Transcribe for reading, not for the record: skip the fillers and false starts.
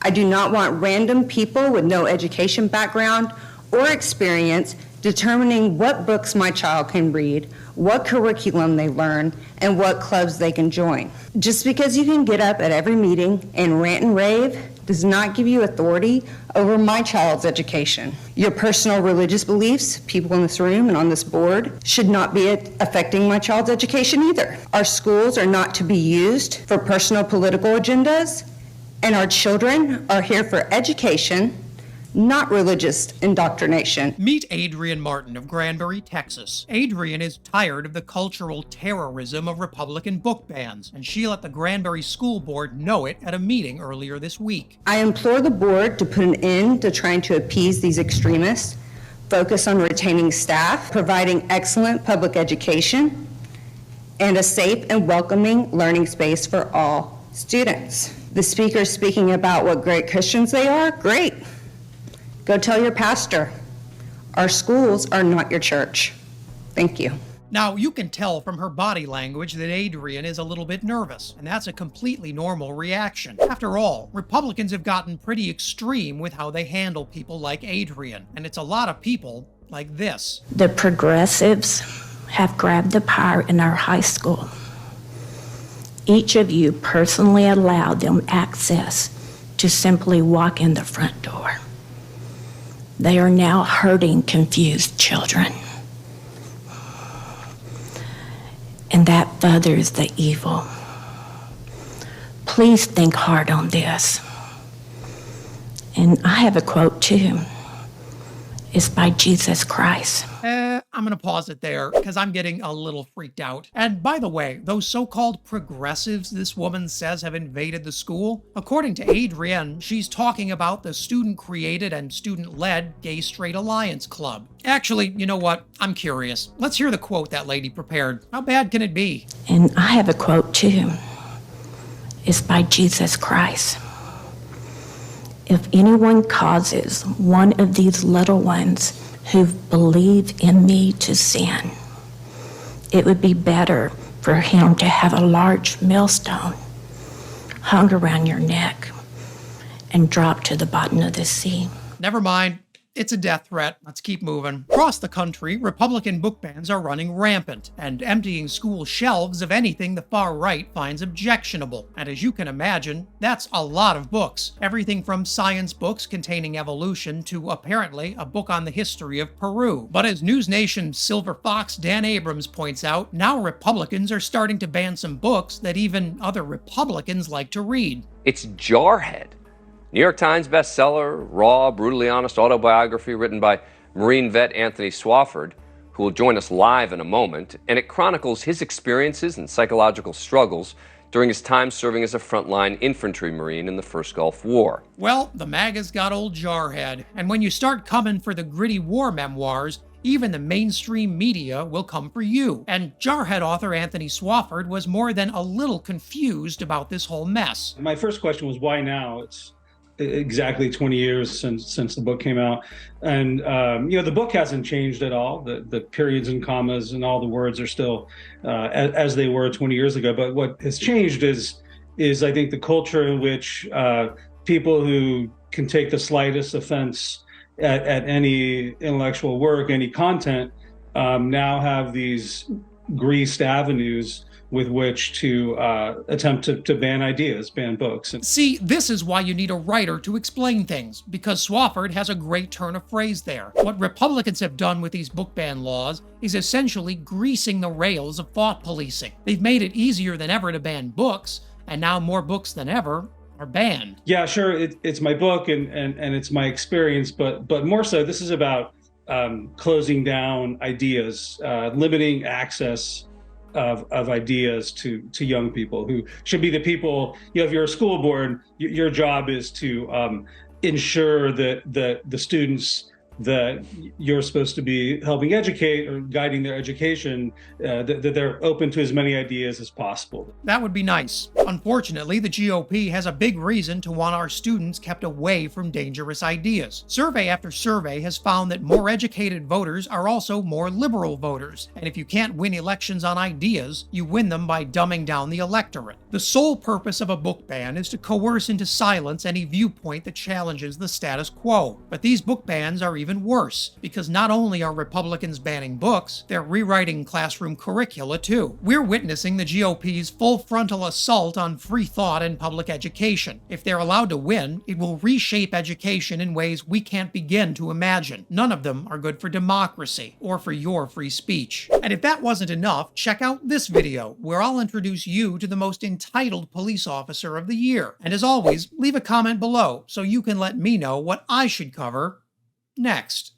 I do not want random people with no education background or experience determining what books my child can read, what curriculum they learn, and what clubs they can join. Just because you can get up at every meeting and rant and rave does not give you authority over my child's education. Your personal religious beliefs, people in this room and on this board, should not be affecting my child's education either. Our schools are not to be used for personal political agendas, and our children are here for education, not religious indoctrination. Meet Adrienne Martin of Granbury, Texas. Adrienne is tired of the cultural terrorism of Republican book bans, and she let the Granbury School Board know it at a meeting earlier this week. I implore the board to put an end to trying to appease these extremists, focus on retaining staff, providing excellent public education, and a safe and welcoming learning space for all students. The speaker speaking about what great Christians they are, great. Go tell your pastor. Our schools are not your church. Thank you. Now, you can tell from her body language that Adrienne is a little bit nervous, and that's a completely normal reaction. After all, Republicans have gotten pretty extreme with how they handle people like Adrienne, and it's a lot of people like this. The progressives have grabbed the power in our high school. Each of you personally allowed them access to simply walk in the front door. They are now hurting confused children. And that furthers the evil. Please think hard on this. And I have a quote too. It's by Jesus Christ. I'm going to pause it there because I'm getting a little freaked out. And by the way, those so-called progressives this woman says have invaded the school, according to Adrienne, she's talking about the student-created and student-led Gay Straight Alliance Club. Actually, you know what? I'm curious. Let's hear the quote that lady prepared. How bad can it be? And I have a quote too. It's by Jesus Christ. If anyone causes one of these little ones who believe in me to sin, it would be better for him to have a large millstone hung around your neck and drop to the bottom of the sea. Never mind. It's a death threat. Let's keep moving. Across the country, Republican book bans are running rampant and emptying school shelves of anything the far right finds objectionable. And as you can imagine, that's a lot of books. Everything from science books containing evolution to apparently a book on the history of Peru. But as News Nation's Silver Fox Dan Abrams points out, now Republicans are starting to ban some books that even other Republicans like to read. It's Jarhead. New York Times bestseller, raw, brutally honest autobiography written by Marine vet Anthony Swafford, who will join us live in a moment, and it chronicles his experiences and psychological struggles during his time serving as a frontline infantry Marine in the First Gulf War. Well, the MAGA's got old Jarhead, and when you start coming for the gritty war memoirs, even the mainstream media will come for you. And Jarhead author Anthony Swafford was more than a little confused about this whole mess. My first question was, why now? It's exactly 20 years since the book came out. And, the book hasn't changed at all. The periods and commas and all the words are still as they were 20 years ago. But what has changed is I think the culture in which people who can take the slightest offense at any intellectual work, any content, now have these greased avenues with which to attempt to ban ideas, ban books. See, this is why you need a writer to explain things, because Swafford has a great turn of phrase there. What Republicans have done with these book ban laws is essentially greasing the rails of thought policing. They've made it easier than ever to ban books, and now more books than ever are banned. Yeah, sure, it's my book and it's my experience, but more so, this is about closing down ideas, limiting access of ideas to young people who should be the people, if you're a school board, your job is to ensure that the students that you're supposed to be helping educate or guiding their education, that they're open to as many ideas as possible. That would be nice. Unfortunately, the GOP has a big reason to want our students kept away from dangerous ideas. Survey after survey has found that more educated voters are also more liberal voters, and if you can't win elections on ideas, you win them by dumbing down the electorate. The sole purpose of a book ban is to coerce into silence any viewpoint that challenges the status quo. But these book bans are even worse, because not only are Republicans banning books, they're rewriting classroom curricula too. We're witnessing the GOP's full frontal assault on free thought and public education. If they're allowed to win, it will reshape education in ways we can't begin to imagine. None of them are good for democracy or for your free speech. And if that wasn't enough, check out this video, where I'll introduce you to the most entitled police officer of the year. And as always, leave a comment below so you can let me know what I should cover next.